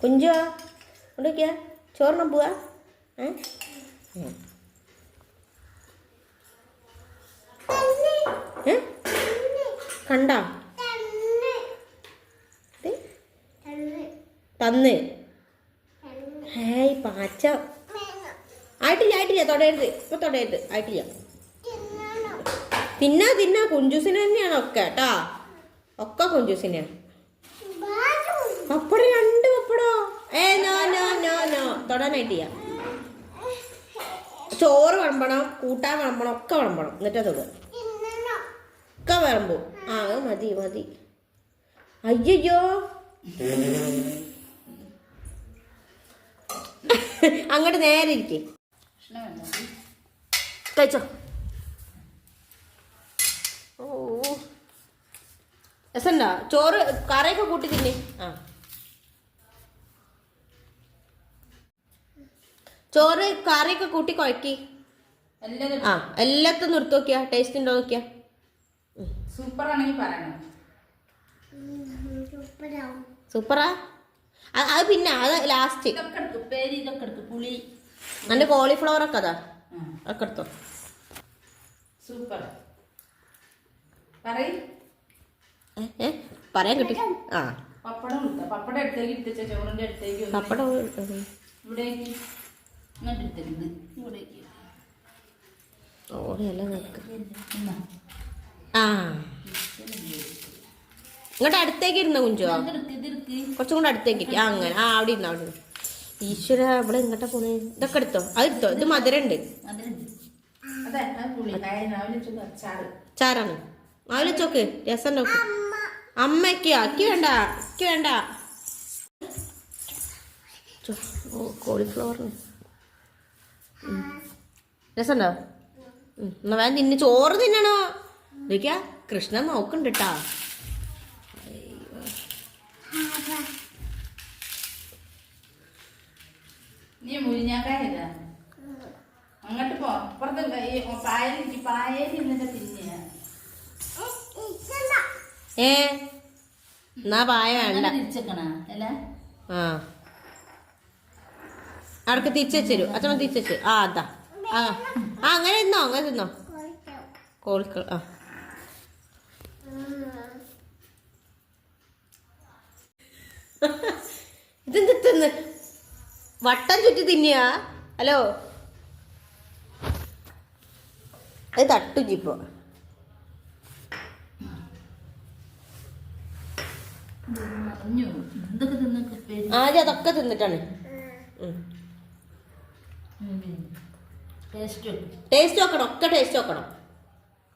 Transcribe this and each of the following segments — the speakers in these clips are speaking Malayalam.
കുഞ്ചോ കൊണ്ടുവയ്ക്കുക ചോറിനാൻ പോവാ കണ്ടാ തന്ന് ഹേയ് പാച്ച ആയിട്ടില്ല തൊടരുത് ഇപ്പൊ തൊടരുത് ആയിട്ടില്ല തിന്നാ കുഞ്ചൂസിന് തന്നെയാണ് ഒക്കെ കേട്ടാ ഒക്കെ കുഞ്ചൂസിനെയാണ് പപ്പടം 2 പപ്പടോ നോ തൊടാനായിട്ടില്ല ചോറ് വിളമ്പണം കൂട്ടാൻ വിളമ്പണം ഒക്കെ വിളമ്പണം എന്നിട്ടാ തൊടുക ഒക്കെ വിളമ്പും മതി അയ്യോ അങ്ങോട്ട് നേരെ ഇരിക്കേ കഴിച്ചോ ഓ രസണ്ടാ ചോറ് കറിയൊക്കെ കൂട്ടി തിന്നെ ചോറ് കറിയൊക്കെ കൂട്ടി കുഴക്കി എല്ലാത്തും നിർത്തി നോക്കിയാ ടേസ്റ്റ് ഉണ്ടോ നോക്കിയാ സൂപ്പറാ അത് പിന്നെ അത് ലാസ്റ്റ് എന്റെ കോളിഫ്ലവർ ഒക്കെ അതാ ഒക്കെ എടുത്തോ സൂപ്പർ പറയാൻ കിട്ടി പപ്പടം പപ്പടം അടുത്തേക്ക് ഇട്ടിച്ച ചോറിന്റെ അടുത്തേക്ക് പപ്പടം ഇവിടേക്ക് ഇങ്ങോട്ട് എടുത്തത് ഇവിടേക്ക് ഇങ്ങോട്ട് അടുത്തേക്ക് ഇരുന്ന കുഞ്ചോ കുറച്ചും കൂടെ അടുത്തേക്ക് അങ്ങനെ അവിടെ ഇരുന്ന അവിടെ ഈശ്വര ഇവിടെ ഇങ്ങോട്ടാ പോണേ ഇതൊക്കെ എടുത്തോ അതെടുത്തോ ഇത് മധുരണ്ട് ചാറാണ് രാവിലെ ചോക്ക് രസം നോക്ക് അമ്മയ്ക്ക് അക്കി വേണ്ട കോളിഫ്ലവറിന് രസമുണ്ടോ എന്നാ വേഗം തിന്ന് ചോറ് തിന്നണോ ഇതൊക്കെയാ കൃഷ്ണൻ നോക്കണ്ട് കേട്ടാ നീ മുരിഞ്ഞാക്കായില്ല അങ്ങോട്ട് പോ അപ്പുറത്ത് പായൽ എന്നിട്ട് തിന്നിയ എന്നാ പായ വേണ്ട തിരിച്ചേക്കണ അല്ല അവിടക്ക് തിരിച്ചു അച്ഛൻ തിരിച്ചു അതാ അങ്ങനെ തിന്നോ കോഴിക്കൾ ഇതെന്ത് തിന്ന് വട്ടം ചുറ്റി തിന്നിയ ഹലോ അത് തട്ടുജിപ്പോ ആദ്യം അതൊക്കെ തിന്നിട്ടാണ് ടേസ്റ്റ് നോക്കണം ഒക്കെ ടേസ്റ്റ് നോക്കണം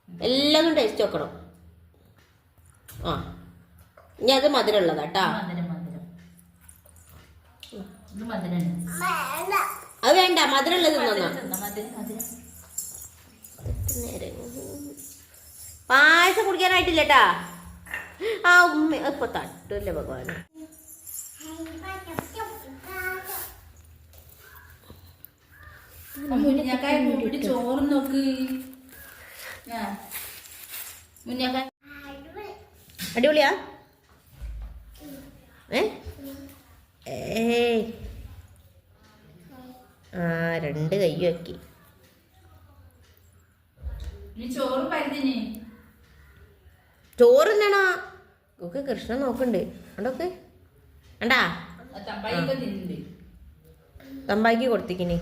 എല്ലാതും ടേസ്റ്റ് നോക്കണം ഇനി അത് മധുരം ഉള്ളതാട്ടാ അത് വേണ്ട മധുരം ഉള്ളത് പായസം കുടിക്കാനായിട്ടില്ലട്ടാ ഉമ്മ ഇപ്പൊ തട്ടല്ലേ ഭഗവാൻ ചോറ് നോക്ക് അടിപൊളിയാ രണ്ട് കയ്യും ആക്കി ചോറ് തന്നെയാണോ ഒക്കെ കൃഷ്ണൻ നോക്കണ്ട് കണ്ടോക്ക് കണ്ടാ തമ്പാക്കി കൊടുത്തിക്കിനി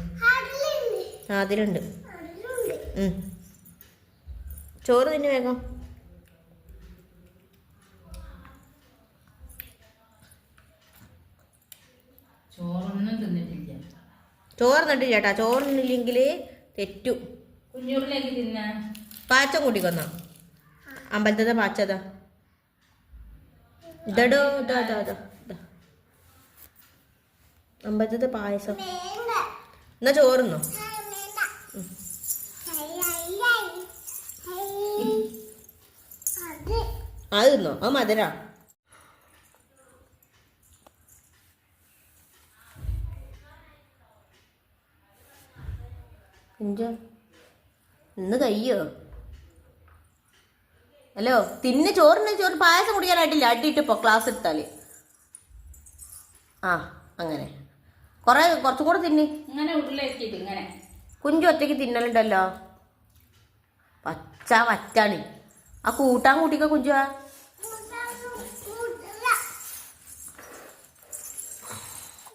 അതിലുണ്ട് ചോറ് തന്നെ വേഗം ചോറിന്നിട്ടില്ല ചേട്ടാ ചോറിന്നില്ലെങ്കിൽ തെറ്റും പാച്ചം കൂട്ടിക്കൊന്ന അമ്പലത്തെ പാച്ചതാ ഇതടോ അമ്പലത്തെ പായസം എന്നാ ചോറുന്നോ അത് തിന്നോ അത് മധുരാ ഇന്ന് കയ്യോ ഹലോ തിന്ന് ചോറിന് ചോറ് പായസം കുടിക്കാനായിട്ടില്ല അടിയിട്ടിപ്പോ ക്ലാസ് എടുത്താല് അങ്ങനെ കുറച്ചും കൂടെ തിന്നി. ഇങ്ങനെ ഉരുളേറ്റിട്ട് ഇങ്ങനെ കുഞ്ചു ഒറ്റയ്ക്ക് തിന്നലുണ്ടല്ലോ. പച്ച വറ്റാണ് ആ കൂട്ടാൻ കൂട്ടിക്ക കുഞ്ചുവാ.